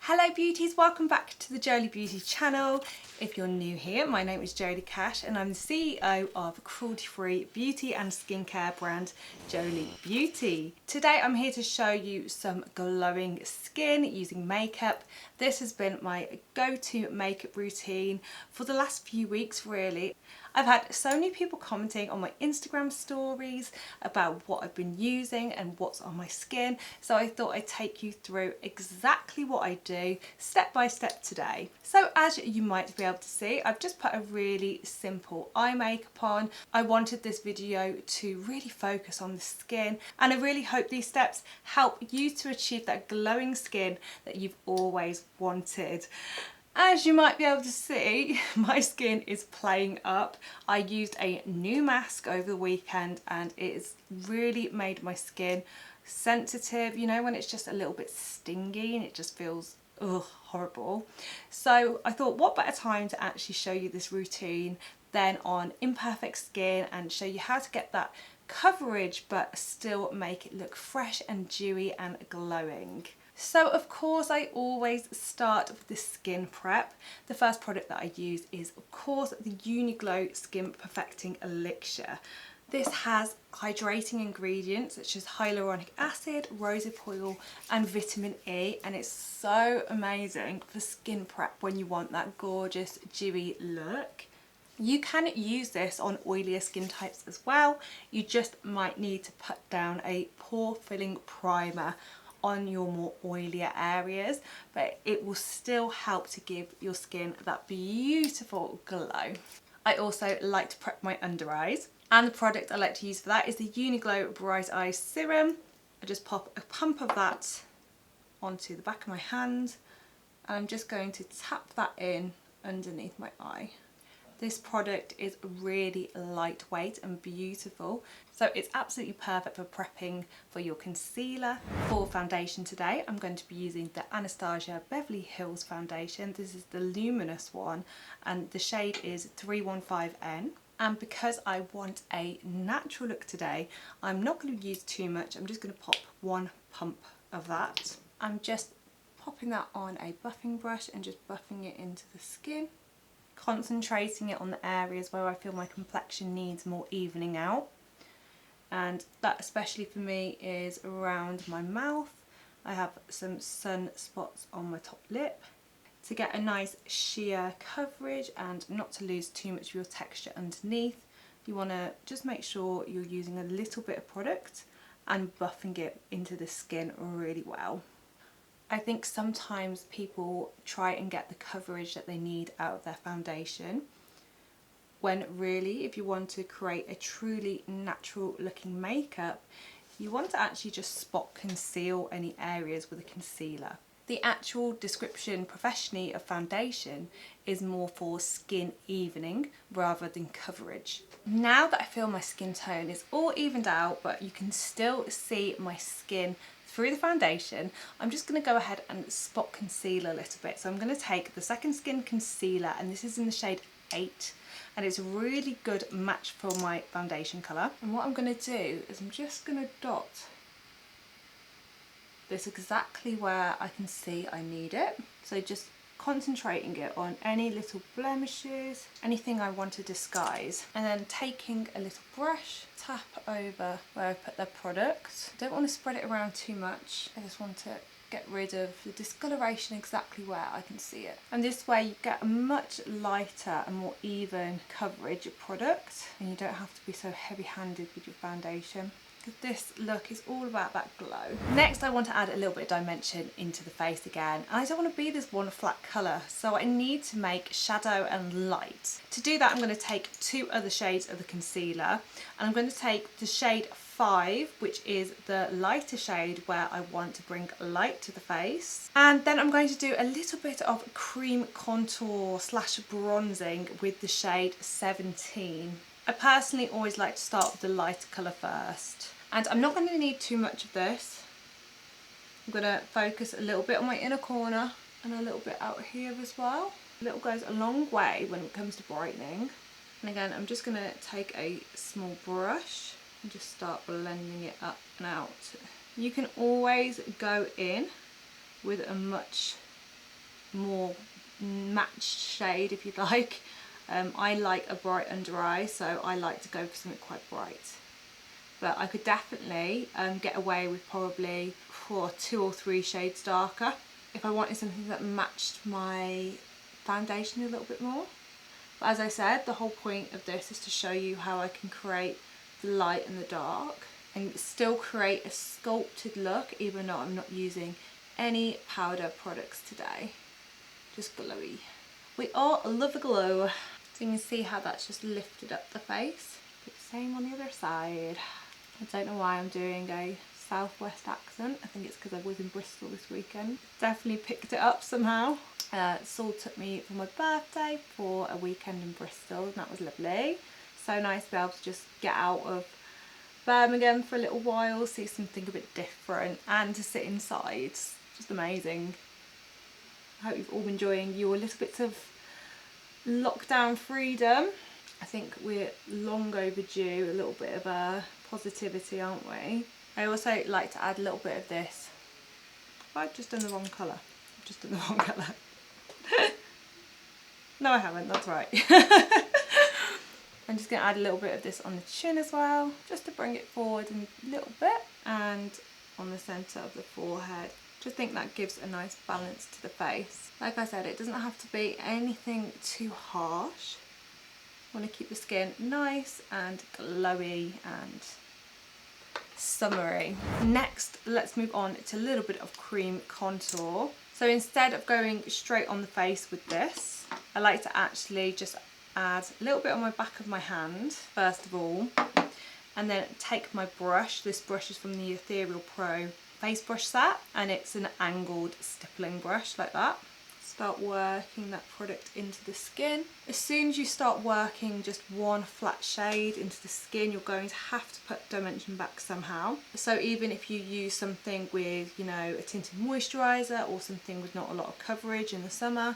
Hello beauties, welcome back to the Jolie Beauty channel. If you're new here, my name is Jolie Cash and I'm the CEO of cruelty-free beauty and skincare brand Jolie Beauty. Today I'm here to show you some glowing skin using makeup. This has been my go-to makeup routine for the last few weeks really. I've had so many people commenting on my Instagram stories about what I've been using and what's on my skin, so I thought I'd take you through exactly what I do step by step today. So as you might be able to see, I've just put a really simple eye makeup on. I wanted this video to really focus on the skin, and I really hope these steps help you to achieve that glowing skin that you've always wanted. As you might be able to see, my skin is playing up. I used a new mask over the weekend and it's really made my skin sensitive, you know, when it's just a little bit stingy and it just feels horrible. So I thought, what better time to actually show you this routine than on imperfect skin and show you how to get that coverage but still make it look fresh and dewy and glowing. So of course I always start with the skin prep. The first product that I use is of course the Glowy Skin Perfecting Elixir. This has hydrating ingredients such as hyaluronic acid, rosehip oil and vitamin E, and it's so amazing for skin prep when you want that gorgeous dewy look. You can use this on oilier skin types as well. You just might need to put down a pore filling primer on your more oilier areas, but it will still help to give your skin that beautiful glow. I also like to prep my under eyes, and the product I like to use for that is the Glowy Bright Eye Serum. I just pop a pump of that onto the back of my hand and I'm just going to tap that in underneath my eye. This product is really lightweight and beautiful, so it's absolutely perfect for prepping for your concealer. For foundation today, I'm going to be using the Anastasia Beverly Hills foundation. This is the luminous one and the shade is 315N. And because I want a natural look today, I'm not going to use too much. I'm just going to pop one pump of that. I'm just popping that on a buffing brush and just buffing it into the skin, concentrating it on the areas where I feel my complexion needs more evening out, and that especially for me is around my mouth. I have some sun spots on my top lip. To get a nice sheer coverage and not to lose too much of your texture underneath, you want to just make sure you're using a little bit of product and buffing it into the skin really well. I think sometimes people try and get the coverage that they need out of their foundation, when really if you want to create a truly natural looking makeup, you want to actually just spot conceal any areas with a concealer. The actual description professionally of foundation is more for skin evening rather than coverage. Now that I feel my skin tone is all evened out but you can still see my skin through the foundation, I'm just going to go ahead and spot conceal a little bit. So I'm going to take the Second Skin concealer, and this is in the shade 8, and it's a really good match for my foundation colour. And what I'm going to do is I'm just going to dot this exactly where I can see I need it. So just concentrating it on any little blemishes, anything I want to disguise, and then taking a little brush, tap over where I put the product. Don't want to spread it around too much. I just want to get rid of the discoloration exactly where I can see it. And this way you get a much lighter and more even coverage of product, and you don't have to be so heavy-handed with your foundation. This look is all about that glow. Next I want to add a little bit of dimension into the face again, and I don't want to be this one flat colour, so I need to make shadow and light. To do that I'm going to take two other shades of the concealer, and I'm going to take the shade 5, which is the lighter shade where I want to bring light to the face, and then I'm going to do a little bit of cream contour slash bronzing with the shade 17. I personally always like to start with the lighter colour first, and I'm not going to need too much of this. I'm going to focus a little bit on my inner corner and a little bit out here as well. A little goes a long way when it comes to brightening. And again, I'm just going to take a small brush and just start blending it up and out. You can always go in with a much more matched shade if you'd like. I like a bright under eye, so I like to go for something quite bright. But I could definitely get away with probably 2 or 3 shades darker if I wanted something that matched my foundation a little bit more. But as I said, the whole point of this is to show you how I can create the light and the dark and still create a sculpted look, even though I'm not using any powder products today. Just glowy. We all love the glow. So you can see how that's just lifted up the face. Do the same on the other side. I don't know why I'm doing a southwest accent. I think it's because I was in Bristol this weekend. Definitely picked it up somehow. Saul took me for my birthday for a weekend in Bristol, and that was lovely. So nice to be able to just get out of Birmingham for a little while, see something a bit different, and to sit inside. Just amazing. I hope you've all been enjoying your little bits of lockdown freedom. I think we're long overdue a little bit of positivity, aren't we? I also like to add a little bit of this. I've just done the wrong colour. I've just done the wrong colour. No, I haven't, that's right. I'm just going to add a little bit of this on the chin as well, just to bring it forward a little bit, and on the centre of the forehead. Just think that gives a nice balance to the face. Like I said, it doesn't have to be anything too harsh. I want to keep the skin nice and glowy and summery. Next, let's move on to a little bit of cream contour. So instead of going straight on the face with this, I like to actually just add a little bit on my back of my hand, first of all, and then take my brush. This brush is from the Ethereal Pro face brush set, and it's an angled stippling brush like that. Start working that product into the skin. As soon as you start working just one flat shade into the skin, you're going to have to put dimension back somehow. So even if you use something with, you know, a tinted moisturiser or something with not a lot of coverage in the summer,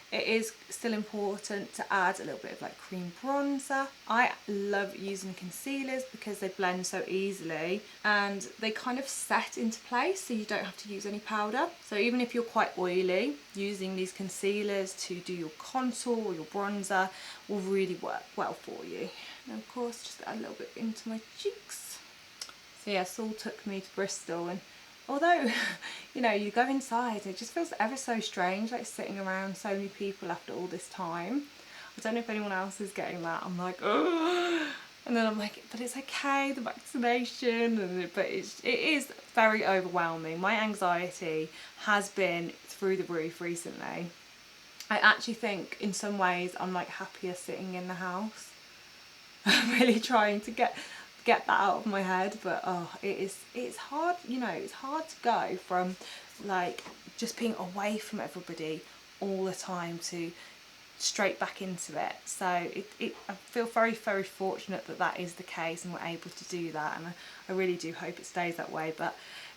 it is still important to add a little bit of like cream bronzer. I love using concealers because they blend so easily and they kind of set into place, so you don't have to use any powder. So even if you're quite oily, using these concealers to do your contour or your bronzer will really work well for you. And of course, just add a little bit into my cheeks. So yeah, Saul took me to Bristol, and although, you know, you go inside, it just feels ever so strange, like sitting around so many people after all this time. I don't know if anyone else is getting that. I'm like, oh, and then I'm like, but it's okay, the vaccination, but it is very overwhelming. My anxiety has been through the roof recently. I actually think in some ways I'm like happier sitting in the house. I'm really trying to get that out of my head, but oh, it's hard, you know, it's hard to go from like just being away from everybody all the time to straight back into it. So I feel very, very fortunate that that is the case and we're able to do that, and I really do hope it stays that way. But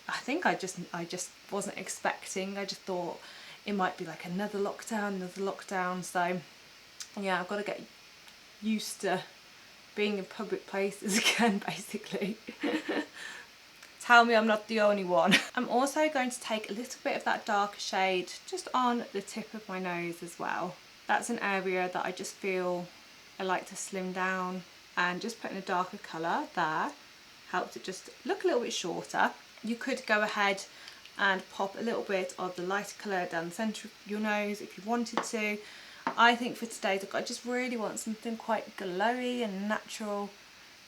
I think I just wasn't expecting. I just thought it might be like another lockdown, so yeah, I've got to get used to being in public places again, basically. Tell me I'm not the only one. I'm also going to take a little bit of that darker shade just on the tip of my nose as well. That's an area that I just feel I like to slim down, and just putting a darker colour there helps it just look a little bit shorter. You could go ahead and pop a little bit of the lighter colour down the centre of your nose if you wanted to. I think for today's look I just really want something quite glowy and natural,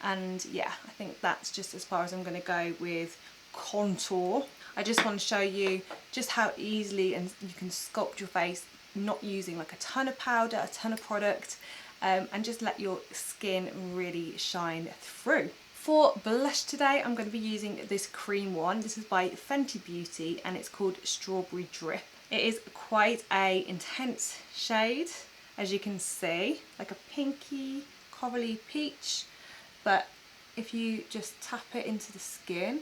and yeah, I think that's just as far as I'm going to go with contour. I just want to show you just how easily and you can sculpt your face, not using like a ton of powder, a ton of product, and just let your skin really shine through. For blush today, I'm going to be using this cream one. This is by Fenty Beauty and it's called Strawberry Drip. It is quite a intense shade, as you can see, like a pinky, corally peach. But if you just tap it into the skin,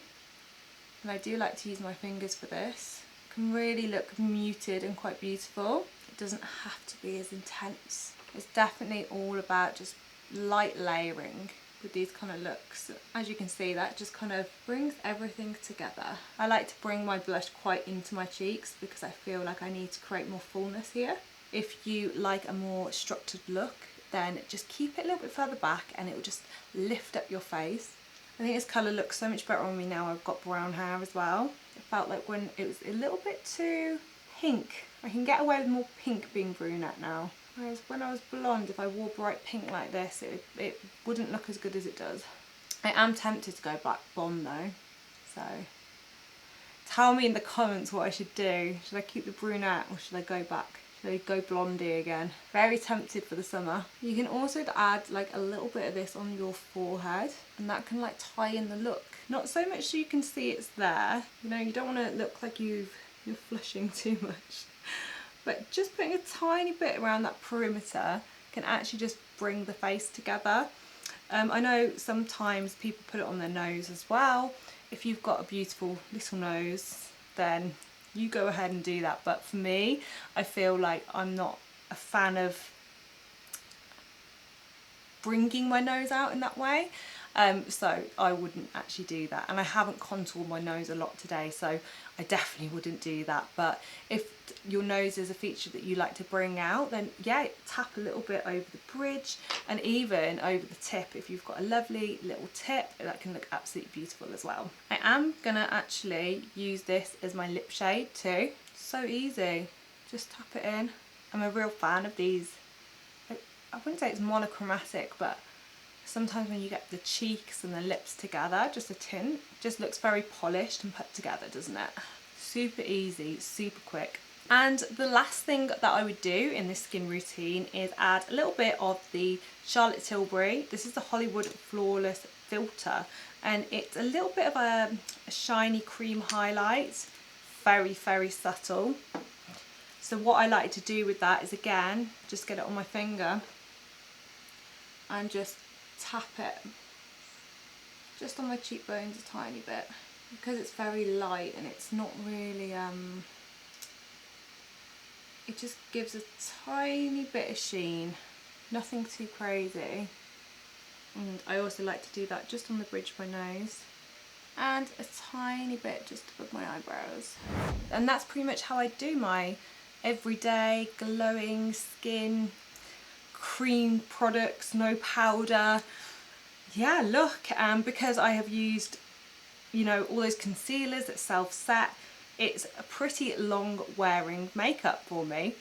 and I do like to use my fingers for this, it can really look muted and quite beautiful. It doesn't have to be as intense. It's definitely all about just light layering. with these kind of looks. As you can see, that just kind of brings everything together. I like to bring my blush quite into my cheeks because I feel like I need to create more fullness here. If you like a more structured look, then just keep it a little bit further back and it will just lift up your face. I think this colour looks so much better on me now I've got brown hair as well. It felt like when it was a little bit too pink. I can get away with more pink being brunette now. Whereas when I was blonde, if I wore bright pink like this, it wouldn't look as good as it does. I am tempted to go back blonde though, so tell me in the comments what I should do. Should I keep the brunette or should I go back? Should I go blondie again? Very tempted for the summer. You can also add like a little bit of this on your forehead and that can like tie in the look. Not so much so you can see it's there. You know, you don't want to look like you're flushing too much. But just putting a tiny bit around that perimeter can actually just bring the face together. I know sometimes people put it on their nose as well. If you've got a beautiful little nose, then you go ahead and do that. But for me, I feel like I'm not a fan of bringing my nose out in that way. So I wouldn't actually do that. And I haven't contoured my nose a lot today, so I definitely wouldn't do that. But if your nose is a feature that you like to bring out, then yeah, tap a little bit over the bridge and even over the tip. If you've got a lovely little tip, that can look absolutely beautiful as well. I am gonna actually use this as my lip shade too. So easy, just tap it in. I'm a real fan of these. I wouldn't say it's monochromatic, but sometimes when you get the cheeks and the lips together, just a tint, just looks very polished and put together, doesn't it? Super easy, super quick. And the last thing that I would do in this skin routine is add a little bit of the Charlotte Tilbury. This is the Hollywood Flawless Filter, and it's a little bit of a shiny cream highlight, very, very subtle. So what I like to do with that is, again, just get it on my finger and just tap it just on my cheekbones a tiny bit, because it's very light and it's not really it just gives a tiny bit of sheen, nothing too crazy. And I also like to do that just on the bridge of my nose and a tiny bit just above my eyebrows. And that's pretty much how I do my everyday glowing skin cream products, no powder. Yeah, look, because I have used, you know, all those concealers that self-set, it's a pretty long wearing makeup for me.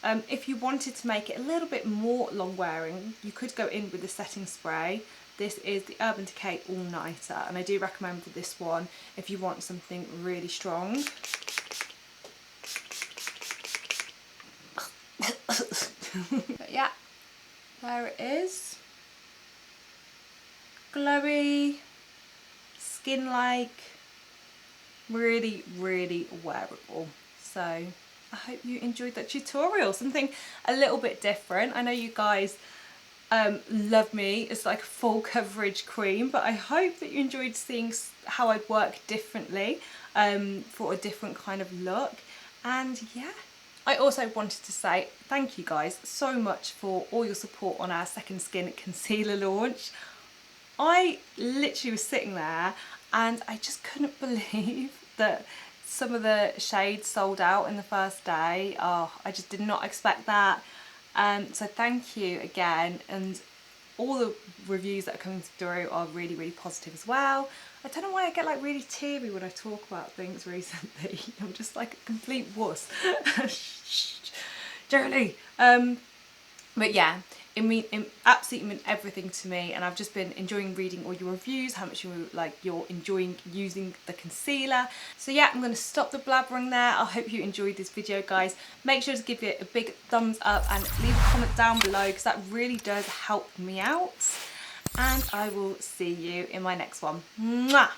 If you wanted to make it a little bit more long wearing, you could go in with the setting spray. This is the Urban Decay All Nighter, and I do recommend for this one if you want something really strong. But yeah, there it is. Glowy, skin-like, really, really wearable. So I hope you enjoyed that tutorial, something a little bit different. I know you guys love me as like a full coverage cream, but I hope that you enjoyed seeing how I'd work differently for a different kind of look. And yeah, I also wanted to say thank you guys so much for all your support on our Second Skin concealer launch. I literally was sitting there and I just couldn't believe that some of the shades sold out in the first day. Oh, I just did not expect that. So thank you again, and all the reviews that are coming through are really, really positive as well. I don't know why I get like really teary when I talk about things recently. I'm just like a complete wuss. Jolie. But yeah, it absolutely meant everything to me, and I've just been enjoying reading all your reviews, how much you're enjoying using the concealer. So yeah, I'm going to stop the blabbering there. I hope you enjoyed this video, guys. Make sure to give it a big thumbs up and leave a comment down below, because that really does help me out. And I will see you in my next one. Mwah!